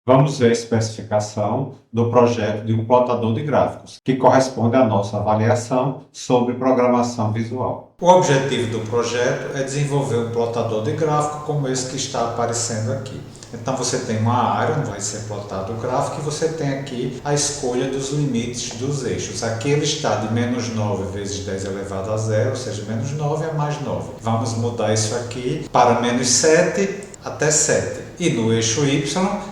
Vamos ver a especificação do projeto de um plotador de gráficos, que corresponde à nossa avaliação sobre programação visual. O objetivo do projeto é desenvolver um plotador de gráfico como esse que está aparecendo aqui. Então você tem uma área onde vai ser plotado o gráfico e você tem aqui a escolha dos limites dos eixos. Aqui ele está de menos 9 vezes 10 elevado a zero, ou seja, menos 9 a mais 9. Vamos mudar isso aqui para menos 7 até 7. E no eixo Y,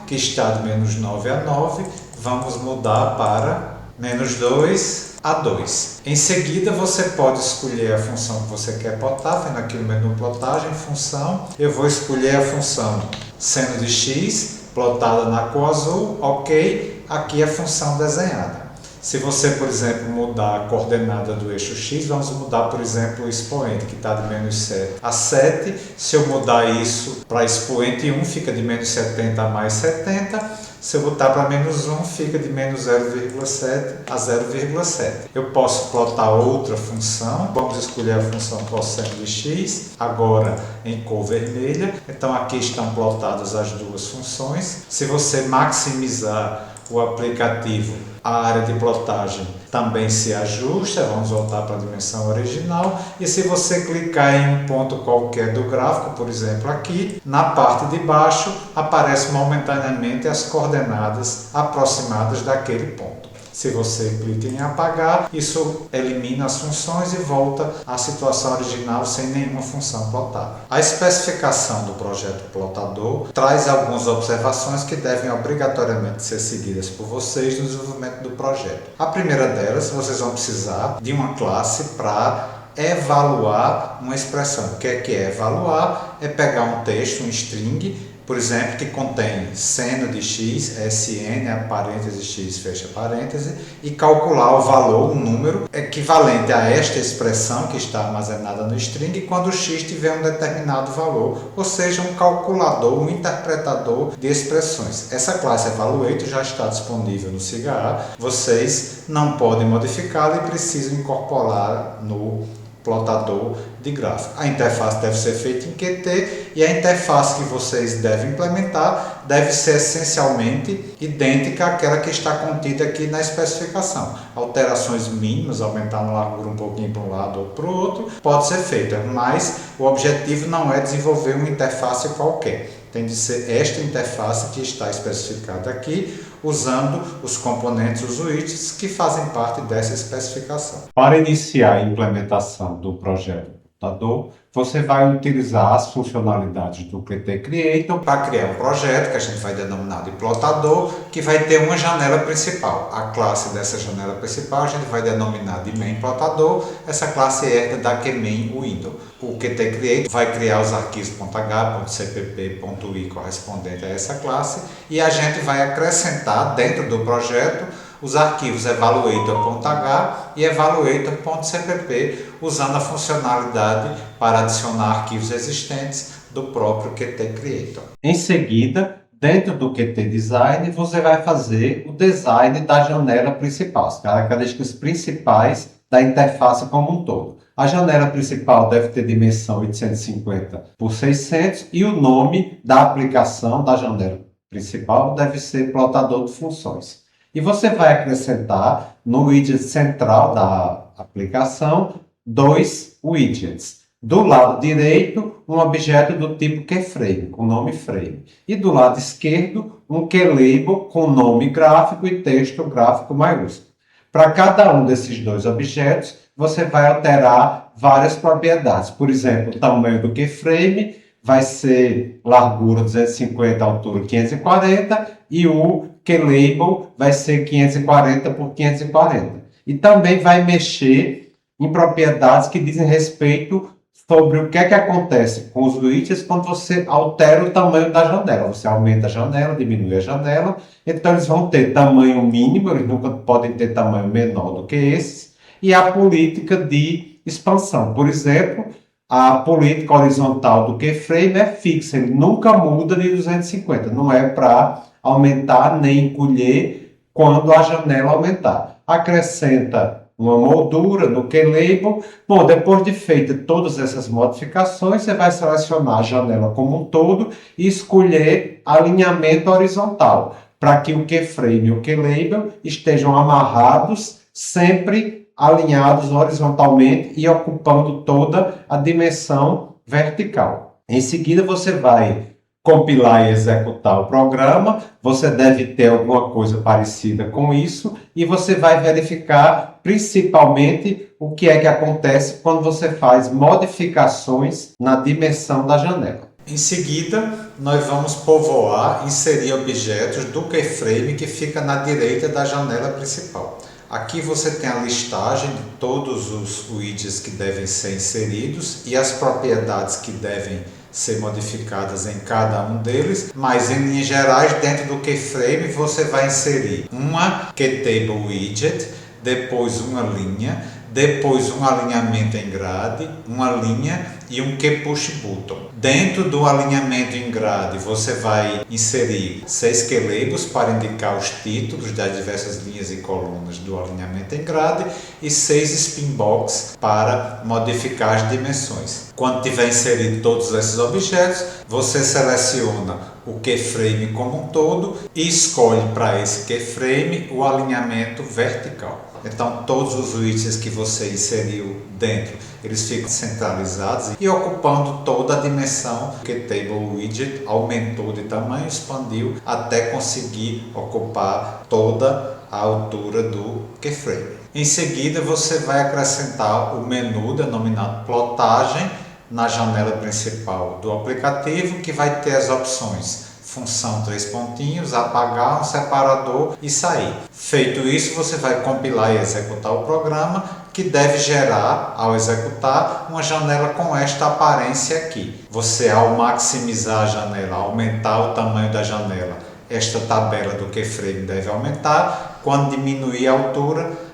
que está de menos 9 a 9, vamos mudar para menos 2 a 2. Em seguida, você pode escolher a função que você quer plotar, vendo aqui no menu plotagem, função. Eu vou escolher a função seno de x, plotada na cor azul, ok. Aqui a função desenhada. Se você, por exemplo, mudar a coordenada do eixo x, vamos mudar, por exemplo, o expoente, que está de menos 7 a 7. Se eu mudar isso para expoente 1, fica de menos 70 a mais 70. Se eu botar para menos 1, fica de menos 0,7 a 0,7. Eu posso plotar outra função. Vamos escolher a função cosseno de x, agora em cor vermelha. Então aqui estão plotadas as duas funções. Se você maximizar o aplicativo, a área de plotagem também se ajusta. Vamos voltar para a dimensão original. E se você clicar em um ponto qualquer do gráfico, por exemplo aqui, na parte de baixo aparecem momentaneamente as coordenadas aproximadas daquele ponto. Se você clica em apagar, isso elimina as funções e volta à situação original sem nenhuma função plotada. A especificação do projeto plotador traz algumas observações que devem obrigatoriamente ser seguidas por vocês no desenvolvimento do projeto. A primeira delas, vocês vão precisar de uma classe para evaluar uma expressão. O que é evaluar? É pegar um texto, um string, por exemplo, que contém seno de x, sn, parêntese x, fecha parêntese, e calcular o valor, um número, equivalente a esta expressão que está armazenada no string quando x tiver um determinado valor, ou seja, um calculador, um interpretador de expressões. Essa classe evaluator já está disponível no SIGA. Vocês não podem modificá-la e precisam incorporar no plotador de gráfico. A interface deve ser feita em Qt e a interface que vocês devem implementar deve ser essencialmente idêntica àquela que está contida aqui na especificação. Alterações mínimas, aumentar a largura um pouquinho para um lado ou para o outro, pode ser feita, mas o objetivo não é desenvolver uma interface qualquer. Tem de ser esta interface que está especificada aqui, usando os componentes, os widgets que fazem parte dessa especificação. Para iniciar a implementação do projeto plotador, você vai utilizar as funcionalidades do Qt Creator para criar um projeto que a gente vai denominar de plotador, que vai ter uma janela principal. A classe dessa janela principal a gente vai denominar de main plotador. Essa classe herda da QMain window. O Qt Creator vai criar os arquivos .h, .cpp, .i correspondente a essa classe e a gente vai acrescentar dentro do projeto os arquivos evaluator.h e evaluator.cpp, usando a funcionalidade para adicionar arquivos existentes do próprio Qt Creator. Em seguida, dentro do Qt Design, você vai fazer o design da janela principal, as características principais da interface como um todo. A janela principal deve ter dimensão 850 por 600 e o nome da aplicação da janela principal deve ser plotador de funções. E você vai acrescentar no widget central da aplicação dois widgets. Do lado direito, um objeto do tipo keyFrame, com nome frame. E do lado esquerdo, um keylabel com nome gráfico e texto gráfico maiúsculo. Para cada um desses dois objetos, você vai alterar várias propriedades. Por exemplo, o tamanho do keyframe vai ser largura 250, altura 540 e o keylabel vai ser 540 por 540. E também vai mexer em propriedades que dizem respeito sobre o que é que acontece com os widgets quando você altera o tamanho da janela. Você aumenta a janela, diminui a janela, então eles vão ter tamanho mínimo, eles nunca podem ter tamanho menor do que esses, e a política de expansão. Por exemplo, a política horizontal do keyframe é fixa, ele nunca muda de 250, não é para aumentar nem encolher quando a janela aumentar. Acrescenta uma moldura no Keylabel. Bom, depois de feita todas essas modificações, você vai selecionar a janela como um todo e escolher alinhamento horizontal, para que o keyframe e o Keylabel estejam amarrados, sempre alinhados horizontalmente e ocupando toda a dimensão vertical. Em seguida, você vai compilar e executar o programa. Você deve ter alguma coisa parecida com isso e você vai verificar principalmente o que é que acontece quando você faz modificações na dimensão da janela. Em seguida, nós vamos povoar, inserir objetos do keyframe que fica na direita da janela principal. Aqui você tem a listagem de todos os widgets que devem ser inseridos e as propriedades que devem ser modificadas em cada um deles, mas em linhas gerais, dentro do keyframe você vai inserir uma keytable widget, depois uma linha, depois um alinhamento em grade, uma linha e um keypushButton. Dentro do alinhamento em grade você vai inserir 6 keylabels para indicar os títulos das diversas linhas e colunas do alinhamento em grade e 6 spinbox para modificar as dimensões. Quando tiver inserido todos esses objetos, você seleciona o keyframe como um todo e escolhe para esse keyframe o alinhamento vertical. Então todos os widgets que você inseriu dentro, eles ficam centralizados e ocupando toda a dimensão. O Keytable Widget aumentou de tamanho, expandiu até conseguir ocupar toda a altura do keyframe. Em seguida você vai acrescentar o menu denominado plotagem na janela principal do aplicativo, que vai ter as opções função 3 pontinhos, apagar, um separador e sair. Feito isso, você vai compilar e executar o programa, que deve gerar, ao executar, uma janela com esta aparência aqui. Você, ao maximizar a janela, aumentar o tamanho da janela, esta tabela do keyframe deve aumentar. Quando diminuir a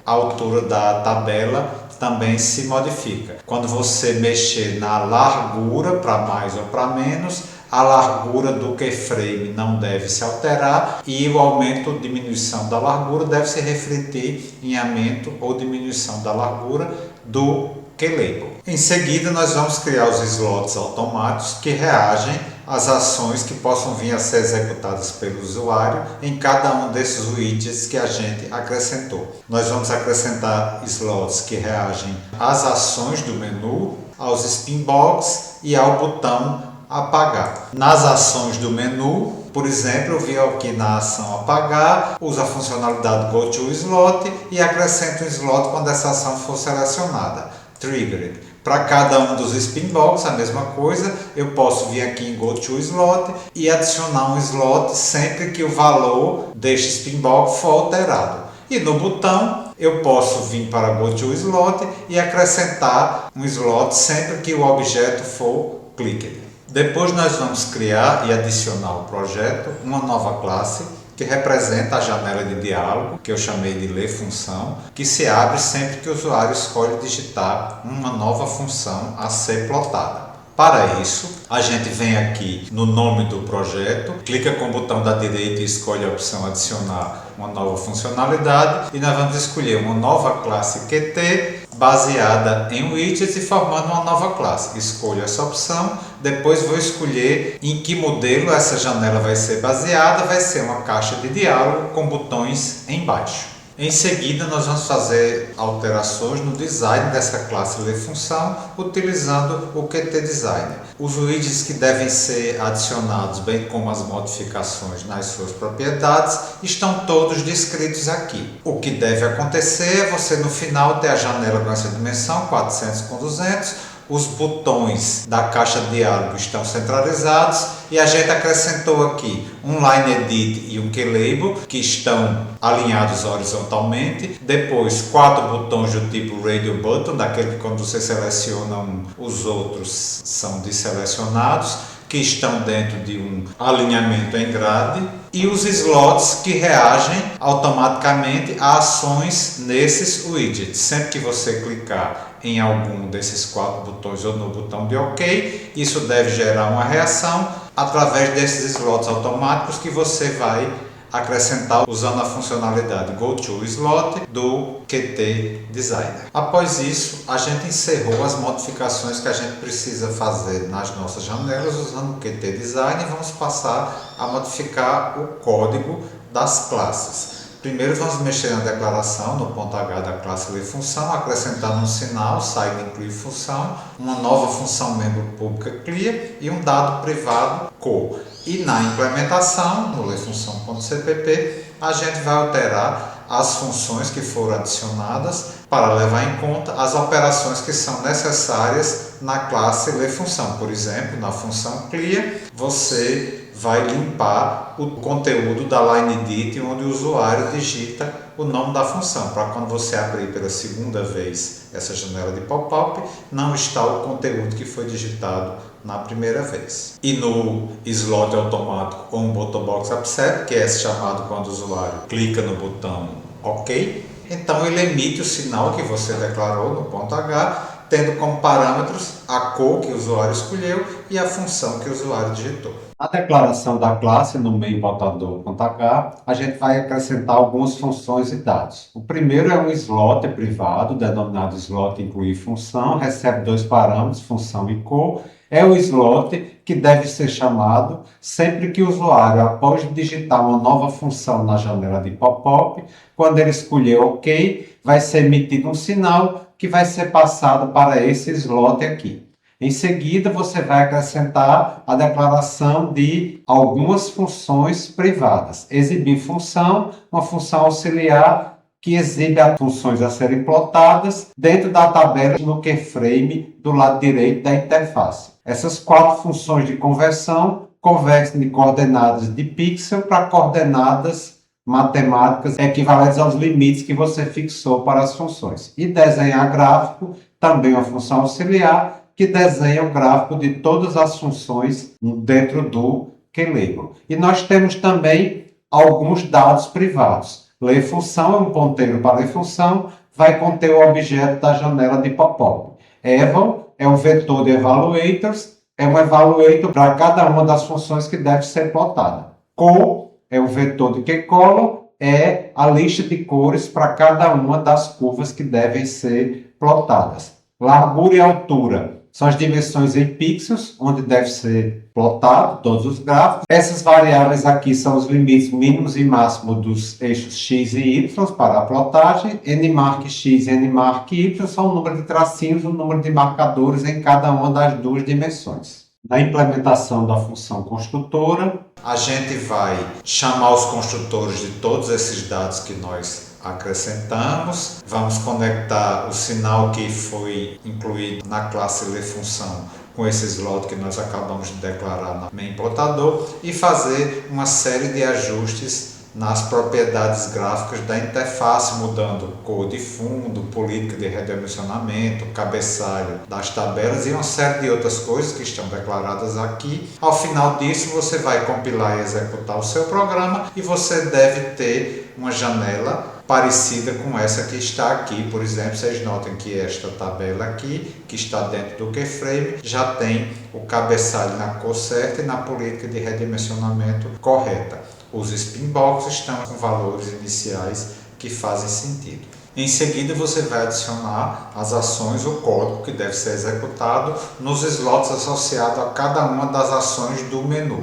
altura da tabela também se modifica. Quando você mexer na largura, para mais ou para menos, a largura do keyframe não deve se alterar e o aumento ou diminuição da largura deve se refletir em aumento ou diminuição da largura do keylabel. Em seguida, nós vamos criar os slots automáticos que reagem às ações que possam vir a ser executadas pelo usuário em cada um desses widgets que a gente acrescentou. Nós vamos acrescentar slots que reagem às ações do menu, aos spinbox e ao botão apagar. Nas ações do menu, por exemplo, eu venho aqui na ação apagar, uso a funcionalidade Go to Slot e acrescento um slot quando essa ação for selecionada. Triggered. Para cada um dos spinbox, a mesma coisa, eu posso vir aqui em Go to Slot e adicionar um slot sempre que o valor deste spinbox for alterado. E no botão, eu posso vir para Go to Slot e acrescentar um slot sempre que o objeto for clicked. Depois nós vamos criar e adicionar ao projeto uma nova classe que representa a janela de diálogo, que eu chamei de ler função, que se abre sempre que o usuário escolhe digitar uma nova função a ser plotada. Para isso, a gente vem aqui no nome do projeto, clica com o botão da direita e escolhe a opção adicionar uma nova funcionalidade e nós vamos escolher uma nova classe QT baseada em widgets e formando uma nova classe. Escolho essa opção, depois vou escolher em que modelo essa janela vai ser baseada, vai ser uma caixa de diálogo com botões embaixo. Em seguida, nós vamos fazer alterações no design dessa classe LeFunção utilizando o Qt Designer. Os widgets que devem ser adicionados, bem como as modificações nas suas propriedades, estão todos descritos aqui. O que deve acontecer é você no final ter a janela com essa dimensão 400 por 200, os botões da caixa de diálogo estão centralizados e a gente acrescentou aqui um Line Edit e um Keylabel que estão alinhados horizontalmente. Depois 4 botões do tipo Radio Button, daquele que quando você seleciona um, os outros são desselecionados, que estão dentro de um alinhamento em grade, e os slots que reagem automaticamente a ações nesses widgets. Sempre que você clicar em algum desses 4 botões ou no botão de OK, isso deve gerar uma reação através desses slots automáticos que você vai acrescentar usando a funcionalidade GoToSlot do Qt Designer. Após isso, a gente encerrou as modificações que a gente precisa fazer nas nossas janelas usando o Qt Designer e vamos passar a modificar o código das classes. Primeiro vamos mexer na declaração, no ponto H da classe LeFunção, acrescentando um sinal, side include função, uma nova função membro pública clear e um dado privado co. E na implementação, no lefunção.cpp, a gente vai alterar as funções que foram adicionadas para levar em conta as operações que são necessárias na classe LeFunção. Por exemplo, na função clear, você vai limpar o conteúdo da LineDit onde o usuário digita o nome da função, para quando você abrir pela segunda vez essa janela de pop-up, não está o conteúdo que foi digitado na primeira vez. E no slot automático onButtonBox Accept, que é chamado quando o usuário clica no botão OK, então ele emite o sinal que você declarou no ponto H, tendo como parâmetros a cor que o usuário escolheu e a função que o usuário digitou. Na declaração da classe, no main.botador.h, a gente vai acrescentar algumas funções e dados. O primeiro é um slot privado, denominado slot incluir função, recebe dois parâmetros, função e cor. É o slot que deve ser chamado sempre que o usuário, após digitar uma nova função na janela de pop-up, quando ele escolher OK, vai ser emitido um sinal que vai ser passado para esse slot aqui. Em seguida, você vai acrescentar a declaração de algumas funções privadas. Exibir função, uma função auxiliar que exibe as funções a serem plotadas dentro da tabela no keyframe do lado direito da interface. Essas quatro funções de conversão convertem de coordenadas de pixel para coordenadas matemáticas equivalentes aos limites que você fixou para as funções. E desenhar gráfico, também uma função auxiliar, que desenha o gráfico de todas as funções dentro do QLabel. E nós temos também alguns dados privados. LeFunção é um ponteiro para LeFunção, vai conter o objeto da janela de pop-up. Eval é um vetor de evaluators, é um evaluator para cada uma das funções que deve ser plotada. Cor é um vetor de keycolor, é a lista de cores para cada uma das curvas que devem ser plotadas. Largura e altura são as dimensões em pixels, onde deve ser plotado todos os gráficos. Essas variáveis aqui são os limites mínimos e máximos dos eixos x e y para a plotagem. Nmark x e Nmark y são o número de tracinhos, o número de marcadores em cada uma das duas dimensões. Na implementação da função construtora, a gente vai chamar os construtores de todos esses dados que nós acrescentamos, vamos conectar o sinal que foi incluído na classe LeFunção com esse slot que nós acabamos de declarar na main plotador e fazer uma série de ajustes nas propriedades gráficas da interface, mudando cor de fundo, política de redimensionamento, cabeçalho das tabelas e uma série de outras coisas que estão declaradas aqui. Ao final disso, você vai compilar e executar o seu programa e você deve ter uma janela parecida com essa que está aqui. Por exemplo, vocês notem que esta tabela aqui, que está dentro do keyframe, já tem o cabeçalho na cor certa e na política de redimensionamento correta. Os spinbox estão com valores iniciais que fazem sentido. Em seguida, você vai adicionar as ações, o código que deve ser executado nos slots associados a cada uma das ações do menu.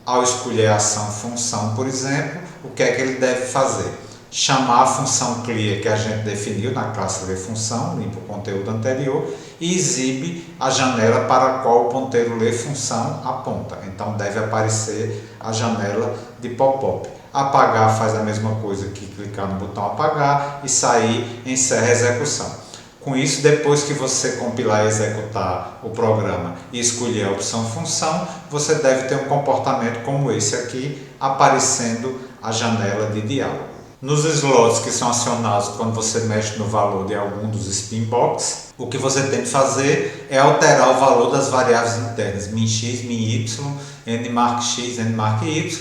Ao escolher a ação função, por exemplo, o que é que ele deve fazer? Chamar a função clear que a gente definiu na classe LeFunção, limpa o conteúdo anterior, e exibe a janela para a qual o ponteiro LeFunção aponta. Então deve aparecer a janela de pop-up. Apagar faz a mesma coisa que clicar no botão apagar e sair encerra a execução. Com isso, depois que você compilar e executar o programa e escolher a opção função, você deve ter um comportamento como esse aqui, aparecendo a janela de diálogo. Nos slots que são acionados quando você mexe no valor de algum dos spinbox, o que você tem que fazer é alterar o valor das variáveis internas min_x, min_y, nmarkx, nmarky,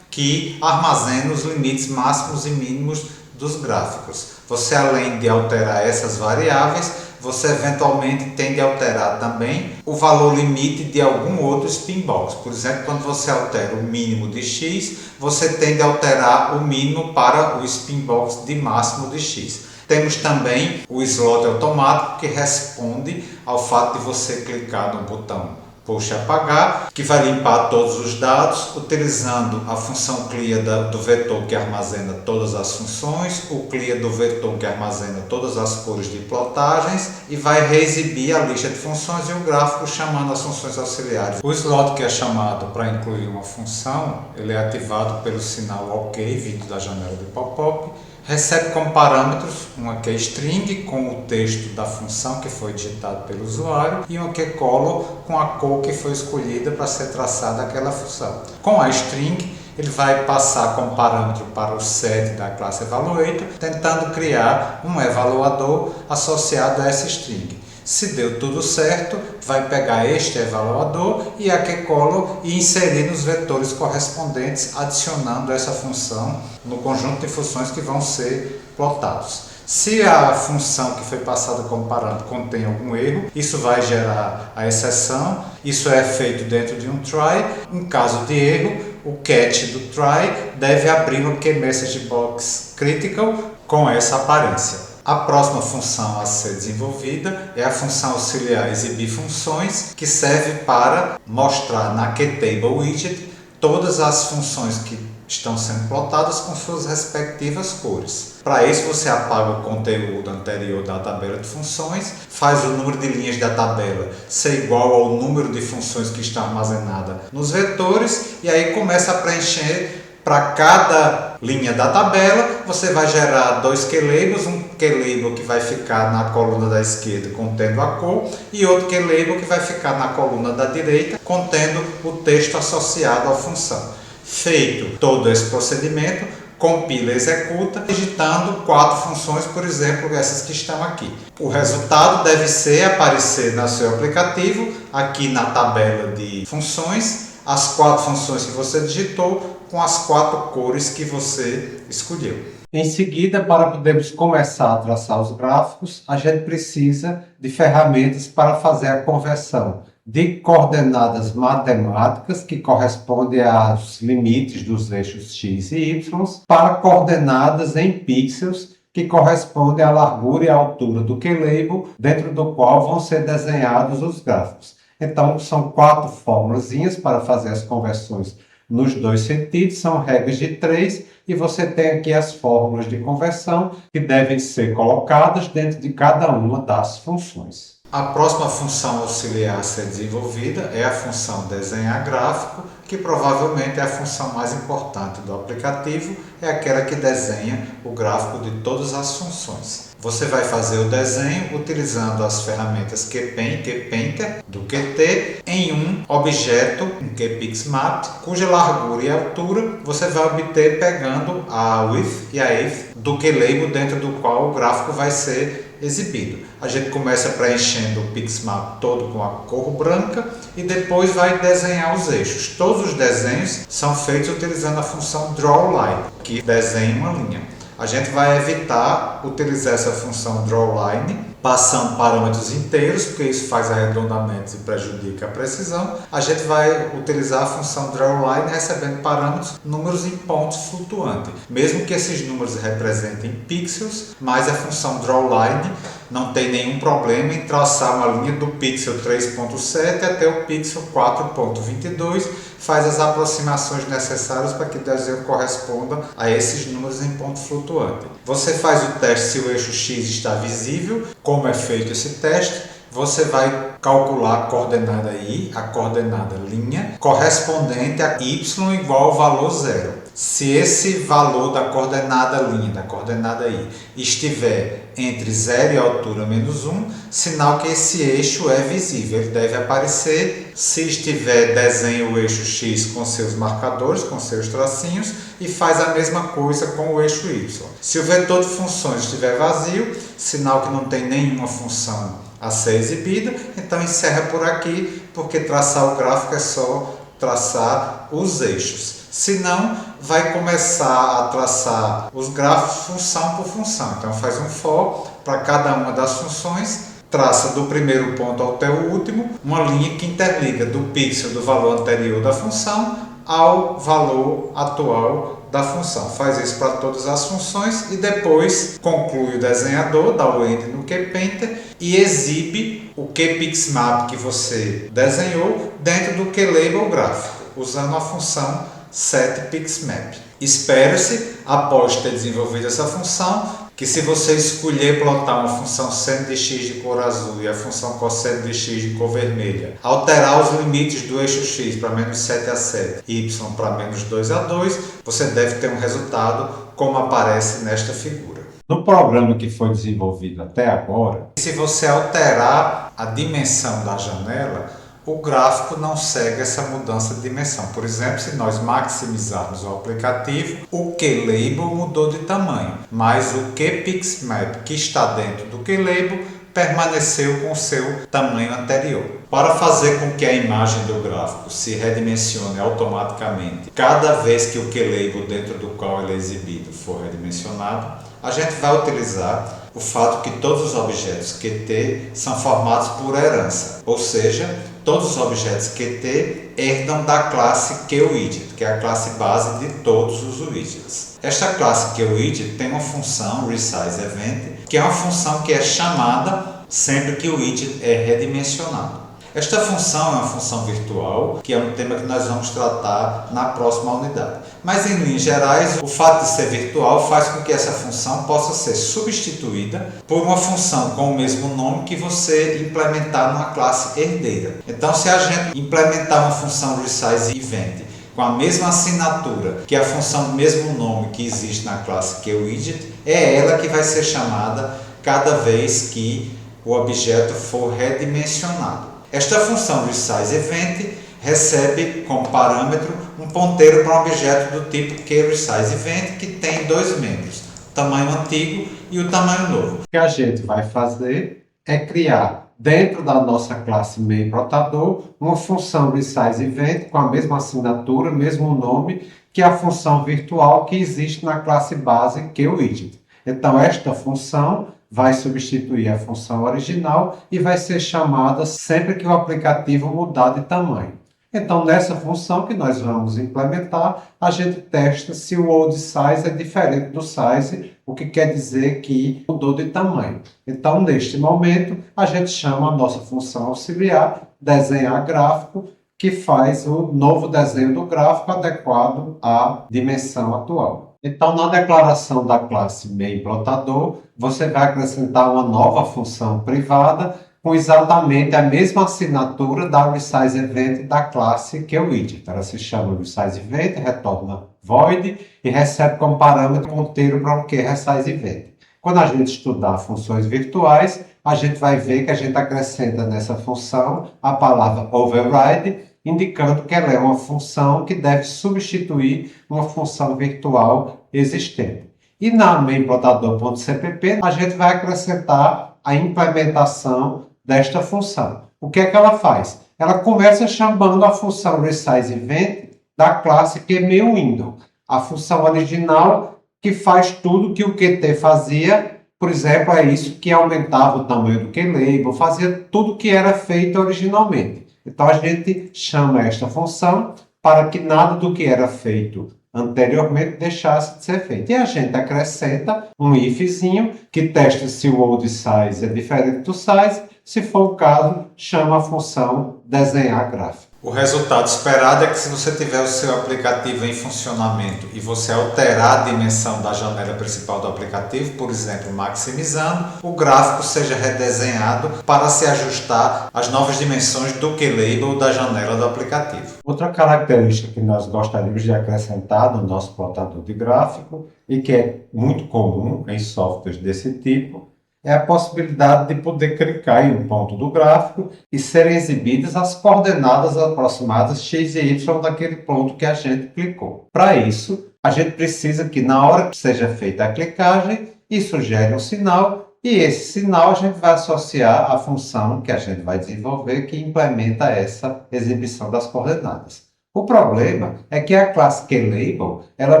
que armazenam os limites máximos e mínimos dos gráficos. Você, além de alterar essas variáveis, você eventualmente tende a alterar também o valor limite de algum outro spinbox. Por exemplo, quando você altera o mínimo de x, você tende a alterar o mínimo para o spinbox de máximo de x. Temos também o slot automático, que responde ao fato de você clicar no botão push apagar, que vai limpar todos os dados, utilizando a função clear do vetor que armazena todas as funções, o clear do vetor que armazena todas as cores de plotagens, e vai reexibir a lista de funções e o gráfico chamando as funções auxiliares. O slot que é chamado para incluir uma função, ele é ativado pelo sinal OK vindo da janela de pop-up. Recebe como parâmetros uma keystring com o texto da função que foi digitado pelo usuário e uma keycolor com a cor que foi escolhida para ser traçada aquela função. Com a string, ele vai passar como parâmetro para o set da classe evaluator, tentando criar um evaluador associado a essa string. Se deu tudo certo, vai pegar este evaluador e a keycolor e inserir nos vetores correspondentes, adicionando essa função no conjunto de funções que vão ser plotados. Se a função que foi passada como parâmetro contém algum erro, isso vai gerar a exceção. Isso é feito dentro de um try. Em caso de erro, o catch do try deve abrir um keyMessageBox critical com essa aparência. A próxima função a ser desenvolvida é a função auxiliar exibir funções, que serve para mostrar na KeyTableWidget todas as funções que estão sendo plotadas com suas respectivas cores. Para isso, você apaga o conteúdo anterior da tabela de funções, faz o número de linhas da tabela ser igual ao número de funções que está armazenada nos vetores e aí começa a preencher. Para cada linha da tabela, você vai gerar dois keylabels, um keylabel que vai ficar na coluna da esquerda contendo a cor e outro keylabel que vai ficar na coluna da direita contendo o texto associado à função. Feito todo esse procedimento, compila e executa, digitando 4 funções, por exemplo, essas que estão aqui. O resultado deve aparecer no seu aplicativo, aqui na tabela de funções, as 4 funções que você digitou, com as 4 cores que você escolheu. Em seguida, para podermos começar a traçar os gráficos, a gente precisa de ferramentas para fazer a conversão de coordenadas matemáticas, que correspondem aos limites dos eixos x e y, para coordenadas em pixels, que correspondem à largura e à altura do keylabel, dentro do qual vão ser desenhados os gráficos. Então, são 4 formulazinhas para fazer as conversões nos dois sentidos, são regras de 3, e você tem aqui as fórmulas de conversão que devem ser colocadas dentro de cada uma das funções. A próxima função auxiliar a ser desenvolvida é a função desenhar gráfico, que provavelmente é a função mais importante do aplicativo, é aquela que desenha o gráfico de todas as funções. Você vai fazer o desenho utilizando as ferramentas QPaint, QPainter, do Qt, em um objeto, um QPixMap, cuja largura e altura você vai obter pegando a width e a height do keylabel dentro do qual o gráfico vai ser exibido. A gente começa preenchendo o Pixmap todo com a cor branca e depois vai desenhar os eixos. Todos os desenhos são feitos utilizando a função drawLine, que desenha uma linha. A gente vai evitar utilizar essa função drawLine passando parâmetros inteiros, porque isso faz arredondamentos e prejudica a precisão. A gente vai utilizar a função drawLine recebendo parâmetros, números em pontos flutuantes. Mesmo que esses números representem pixels, mas a função drawLine não tem nenhum problema em traçar uma linha do pixel 3.7 até o pixel 4.22, faz as aproximações necessárias para que o desenho corresponda a esses números em ponto flutuante. Você faz o teste se o eixo X está visível. Como é feito esse teste? Você vai calcular a coordenada I, a coordenada linha, correspondente a Y igual ao valor 0. Se esse valor da coordenada linha, da coordenada I, estiver entre 0 e a altura menos 1, sinal que esse eixo é visível. Ele deve aparecer. Se estiver, desenha o eixo X com seus marcadores, com seus tracinhos, e faz a mesma coisa com o eixo Y. Se o vetor de funções estiver vazio, sinal que não tem nenhuma função a ser exibida, então encerra por aqui, porque traçar o gráfico é só traçar os eixos. Se não, vai começar a traçar os gráficos função por função. Então faz um for para cada uma das funções, traça do primeiro ponto até o último uma linha que interliga do pixel do valor anterior da função ao valor atual da função. Faz isso para todas as funções e depois conclui o desenhador, dá o end no QPainter e exibe o QPixMap que você desenhou dentro do QLabel gráfico, usando a função setPixMap. Espera-se, após ter desenvolvido essa função, que se você escolher plotar uma função seno de x de cor azul e a função cosseno de x de cor vermelha, alterar os limites do eixo x para menos 7 a 7 e y para menos 2 a 2, você deve ter um resultado como aparece nesta figura. No programa que foi desenvolvido até agora, se você alterar a dimensão da janela, o gráfico não segue essa mudança de dimensão. Por exemplo, se nós maximizarmos o aplicativo, o QLabel mudou de tamanho, mas o QPixMap que está dentro do QLabel permaneceu com o seu tamanho anterior. Para fazer com que a imagem do gráfico se redimensione automaticamente cada vez que o QLabel dentro do qual ele é exibido for redimensionado, a gente vai utilizar o fato que todos os objetos QT são formados por herança, ou seja, todos os objetos QT herdam da classe QWidget, que é a classe base de todos os widgets. Esta classe QWidget tem uma função resizeEvent, que é uma função que é chamada sempre que o widget é redimensionado. Esta função é uma função virtual, que é um tema que nós vamos tratar na próxima unidade. Mas, em linhas gerais, o fato de ser virtual faz com que essa função possa ser substituída por uma função com o mesmo nome que você implementar numa classe herdeira. Então, se a gente implementar uma função resizeEvent com a mesma assinatura que a função do mesmo nome que existe na classe QWidget, é ela que vai ser chamada cada vez que o objeto for redimensionado. Esta função resizeEvent recebe como parâmetro um ponteiro para um objeto do tipo QResizeEvent que tem dois membros, o tamanho antigo e o tamanho novo. o que a gente vai fazer é criar dentro da nossa classe MainProtador uma função resizeEvent com a mesma assinatura, mesmo nome que a função virtual que existe na classe base QWidget. Então esta função vai substituir a função original e vai ser chamada sempre que o aplicativo mudar de tamanho. Então, nessa função que nós vamos implementar, a gente testa se o old size é diferente do size, o que quer dizer que mudou de tamanho. Então, neste momento, a gente chama a nossa função auxiliar desenhar gráfico, que faz o novo desenho do gráfico adequado à dimensão atual. Então, na declaração da classe MainProtador, você vai acrescentar uma nova função privada com exatamente a mesma assinatura da resizeEvent da classe QWidget. Ela se chama resizeEvent, retorna void e recebe como parâmetro ponteiro para o QResizeEvent. Quando a gente estudar funções virtuais, a gente vai ver que a gente acrescenta nessa função a palavra override, indicando que ela é uma função que deve substituir uma função virtual existente. E na MainProtador.cpp a gente vai acrescentar a implementação desta função. O que é que ela faz? Ela começa chamando a função resizeEvent da classe QMainWindow, a função original que faz tudo que o Qt fazia. Por exemplo, é isso que aumentava o tamanho do QLabel, fazia tudo que era feito originalmente. Então, a gente chama esta função para que nada do que era feito anteriormente deixasse de ser feito. E a gente acrescenta um ifzinho que testa se o old size é diferente do size. Se for o caso, chama a função desenhar gráfico. O resultado esperado é que se você tiver o seu aplicativo em funcionamento e você alterar a dimensão da janela principal do aplicativo, por exemplo, maximizando, o gráfico seja redesenhado para se ajustar às novas dimensões do QLabel da janela do aplicativo. Outra característica que nós gostaríamos de acrescentar no nosso plotador de gráfico e que é muito comum em softwares desse tipo é a possibilidade de poder clicar em um ponto do gráfico e serem exibidas as coordenadas aproximadas x e y daquele ponto que a gente clicou. Para isso, a gente precisa que na hora que seja feita a clicagem, isso gere um sinal e esse sinal a gente vai associar à função que a gente vai desenvolver que implementa essa exibição das coordenadas. O problema é que a classe QLabel ela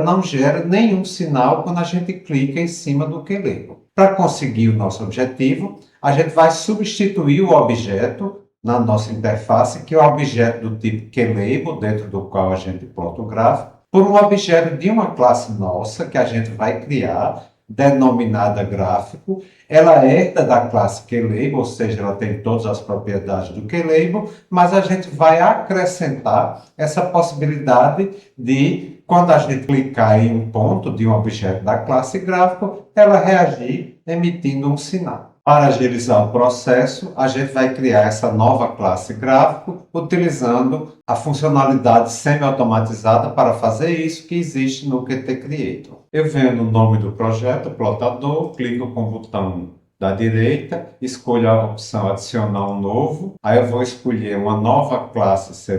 não gera nenhum sinal quando a gente clica em cima do QLabel. Para conseguir o nosso objetivo, a gente vai substituir o objeto na nossa interface, que é o objeto do tipo QLabel, dentro do qual a gente plota o gráfico, por um objeto de uma classe nossa, que a gente vai criar, denominada gráfico. Ela herda da classe QLabel, ou seja, ela tem todas as propriedades do QLabel, mas a gente vai acrescentar essa possibilidade de, quando a gente clicar em um ponto de um objeto da classe gráfico, ela reagir emitindo um sinal. Para agilizar o processo, a gente vai criar essa nova classe gráfico utilizando a funcionalidade semi-automatizada para fazer isso que existe no Qt Creator. Eu venho no nome do projeto, plotador, clico com o botão da direita, escolho a opção adicionar um novo, aí eu vou escolher uma nova classe C++,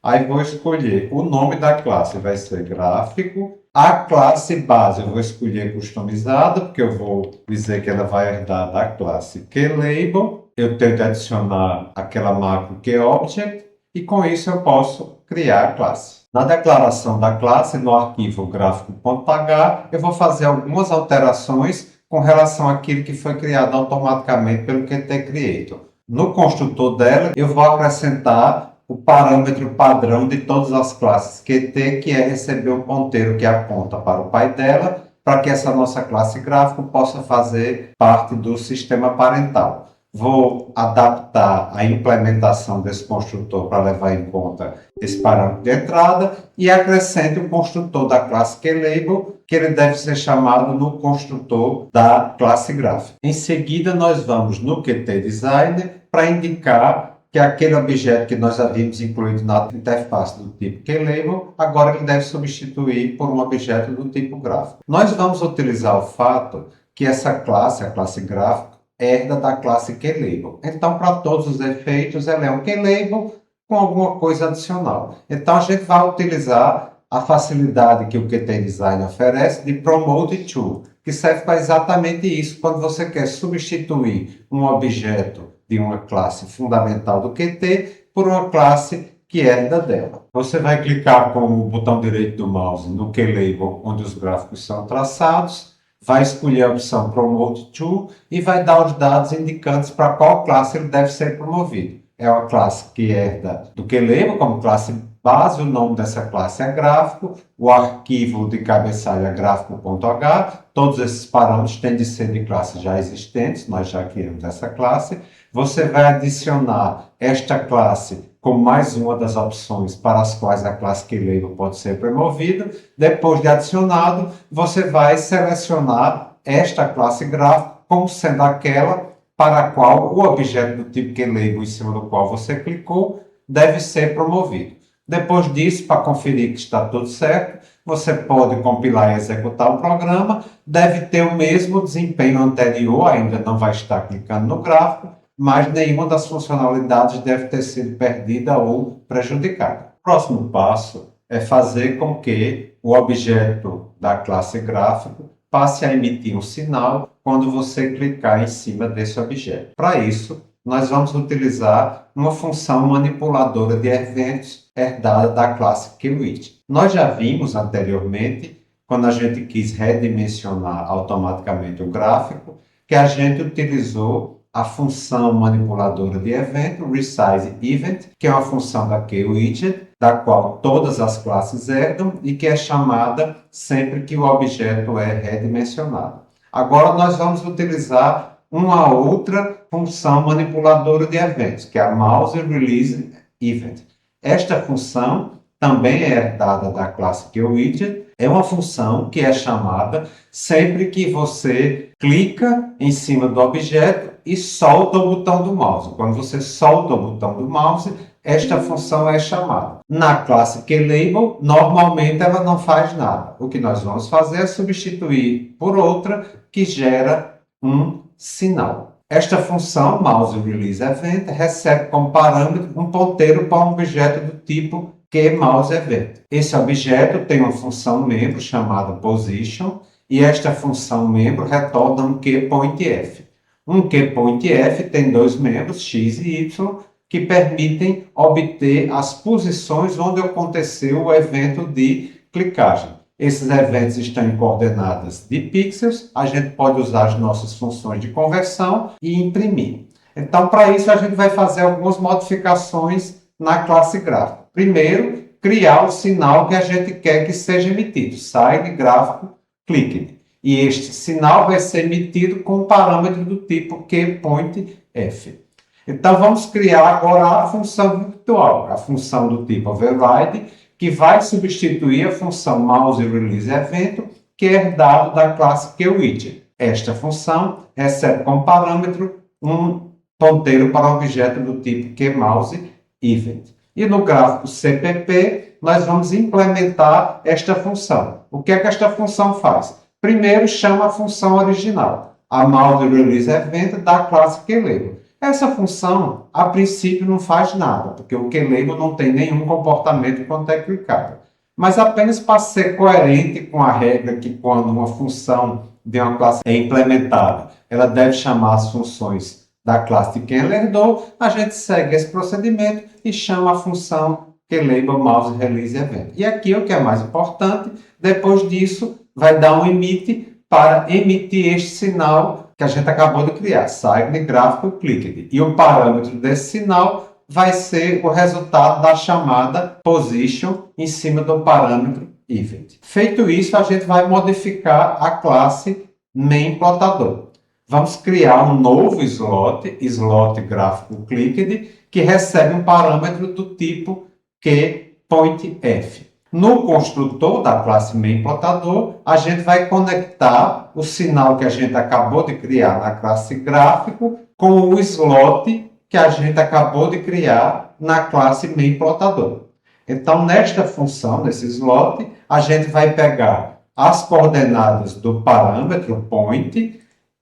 aí vou escolher o nome da classe, vai ser gráfico. A classe base eu vou escolher customizada, porque eu vou dizer que ela vai herdar da classe QLabel. Eu tenho que adicionar aquela macro QObject e com isso eu posso criar a classe. Na declaração da classe, no arquivo gráfico.h, eu vou fazer algumas alterações com relação àquilo que foi criado automaticamente pelo Qt Creator. No construtor dela, eu vou acrescentar o parâmetro padrão de todas as classes Qt, que é receber um ponteiro que aponta para o pai dela, para que essa nossa classe gráfico possa fazer parte do sistema parental. Vou adaptar a implementação desse construtor para levar em conta esse parâmetro de entrada e acrescente o construtor da classe QLabel, que ele deve ser chamado no construtor da classe gráfica. Em seguida, nós vamos no Qt Designer para indicar que aquele objeto que nós havíamos incluído na interface do tipo QLabel, agora ele deve substituir por um objeto do tipo gráfico. Nós vamos utilizar o fato que essa classe, a classe gráfico, herda da classe QLabel. Então, para todos os efeitos, ela é um QLabel com alguma coisa adicional. Então, a gente vai utilizar a facilidade que o Qt Design oferece de Promote To, que serve para exatamente isso, quando você quer substituir um objeto de uma classe fundamental do Qt por uma classe que herda dela. Você vai clicar com o botão direito do mouse no QLabel, onde os gráficos são traçados, vai escolher a opção Promote To e vai dar os dados indicantes para qual classe ele deve ser promovido. É uma classe que herda do QLabel como classe base, o nome dessa classe é gráfico, o arquivo de cabeçalho é gráfico.h, todos esses parâmetros têm de ser de classes já existentes, nós já criamos essa classe. Você vai adicionar esta classe como mais uma das opções para as quais a classe QLabel pode ser promovida. Depois de adicionado, você vai selecionar esta classe gráfico como sendo aquela para a qual o objeto do tipo QLabel em cima do qual você clicou deve ser promovido. Depois disso, para conferir que está tudo certo, você pode compilar e executar o programa. Deve ter o mesmo desempenho anterior, ainda não vai estar clicando no gráfico, mas nenhuma das funcionalidades deve ter sido perdida ou prejudicada. O próximo passo é fazer com que o objeto da classe gráfico passe a emitir um sinal quando você clicar em cima desse objeto. Para isso, nós vamos utilizar uma função manipuladora de eventos herdada da classe QWidget. Nós já vimos anteriormente, quando a gente quis redimensionar automaticamente o gráfico, que a gente utilizou a função manipuladora de evento, Resize Event, que é uma função da QWidget, da qual todas as classes herdam e que é chamada sempre que o objeto é redimensionado. Agora nós vamos utilizar uma outra função manipuladora de eventos, que é a Mouse Release Event. Esta função também é herdada da classe QWidget, é uma função que é chamada sempre que você clica em cima do objeto e solta o botão do mouse. Quando você solta o botão do mouse, esta função é chamada. Na classe QLabel, normalmente ela não faz nada. O que nós vamos fazer é substituir por outra que gera um sinal. Esta função, Mouse Release Event, recebe como parâmetro um ponteiro para um objeto do tipo QMouseEvent. Esse objeto tem uma função membro chamada Position e esta função membro retorna um QPointF. Um QPointF tem dois membros, X e Y, que permitem obter as posições onde aconteceu o evento de clicagem. Esses eventos estão em coordenadas de pixels, a gente pode usar as nossas funções de conversão e imprimir. Então, para isso, a gente vai fazer algumas modificações na classe gráfico. Primeiro, criar o sinal que a gente quer que seja emitido, sine gráfico clicked. E este sinal vai ser emitido com um parâmetro do tipo QPointF. Então, vamos criar agora a função virtual, a função do tipo override, que vai substituir a função mouseReleaseEvento, que é herdado da classe QWidget. Esta função recebe como parâmetro um ponteiro para objeto do tipo QMouseEvent. E no gráfico CPP, nós vamos implementar esta função. O que é que esta função faz? Primeiro, chama a função original, a mouseReleaseEvent da classe QLabel. Essa função, a princípio, não faz nada, porque o QLabel não tem nenhum comportamento quando é clicado. Mas apenas para ser coerente com a regra que quando uma função de uma classe é implementada, ela deve chamar as funções da classe de quem ela herdou, a gente segue esse procedimento e chama a função QLabel mouseReleaseEvent. E aqui o que é mais importante, depois disso, vai dar um emit para emitir este sinal que a gente acabou de criar, sine gráfico clicked. E o parâmetro desse sinal vai ser o resultado da chamada position em cima do parâmetro event. Feito isso, a gente vai modificar a classe main_plotador. Vamos criar um novo slot gráfico clicked, que recebe um parâmetro do tipo QPointF. No construtor da classe main_plotador, a gente vai conectar o sinal que a gente acabou de criar na classe gráfico com o slot que a gente acabou de criar na classe main_plotador. Então, nesta função, nesse slot, a gente vai pegar as coordenadas do parâmetro point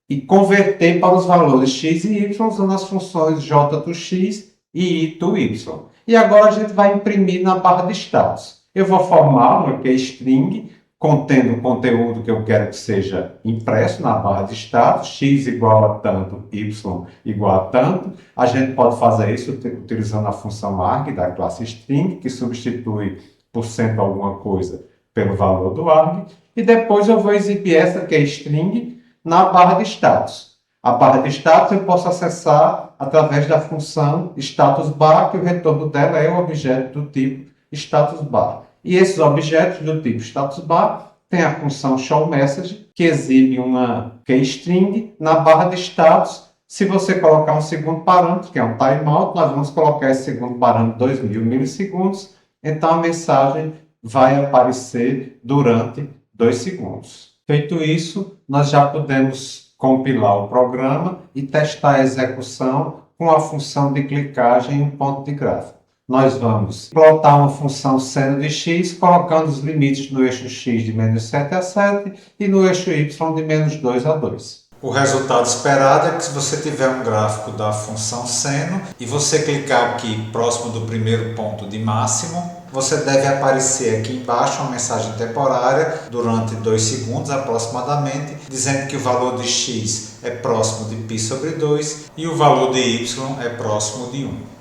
e converter para os valores x e y usando as funções j to x e i to y. E agora a gente vai imprimir na barra de status. Eu vou formar uma keystring contendo o conteúdo que eu quero que seja impresso na barra de status, x igual a tanto, y igual a tanto. A gente pode fazer isso utilizando a função arg da classe string, que substitui % alguma coisa pelo valor do arg. E depois eu vou exibir essa keystring na barra de status. A barra de status eu posso acessar através da função statusBar, que o retorno dela é o objeto do tipo statusBar. E esses objetos do tipo statusBar têm a função showMessage, que exibe uma keystring na barra de status. Se você colocar um segundo parâmetro, que é um timeout, nós vamos colocar esse segundo parâmetro 2000 milissegundos. Então a mensagem vai aparecer durante 2 segundos. Feito isso, nós já podemos compilar o programa e testar a execução com a função de clicagem em um ponto de gráfico. Nós vamos plotar uma função seno de x, colocando os limites no eixo x de menos 7 a 7 e no eixo y de menos 2 a 2. O resultado esperado é que se você tiver um gráfico da função seno e você clicar aqui próximo do primeiro ponto de máximo, você deve aparecer aqui embaixo uma mensagem temporária durante 2 segundos aproximadamente, dizendo que o valor de x é próximo de π sobre 2 e o valor de y é próximo de 1.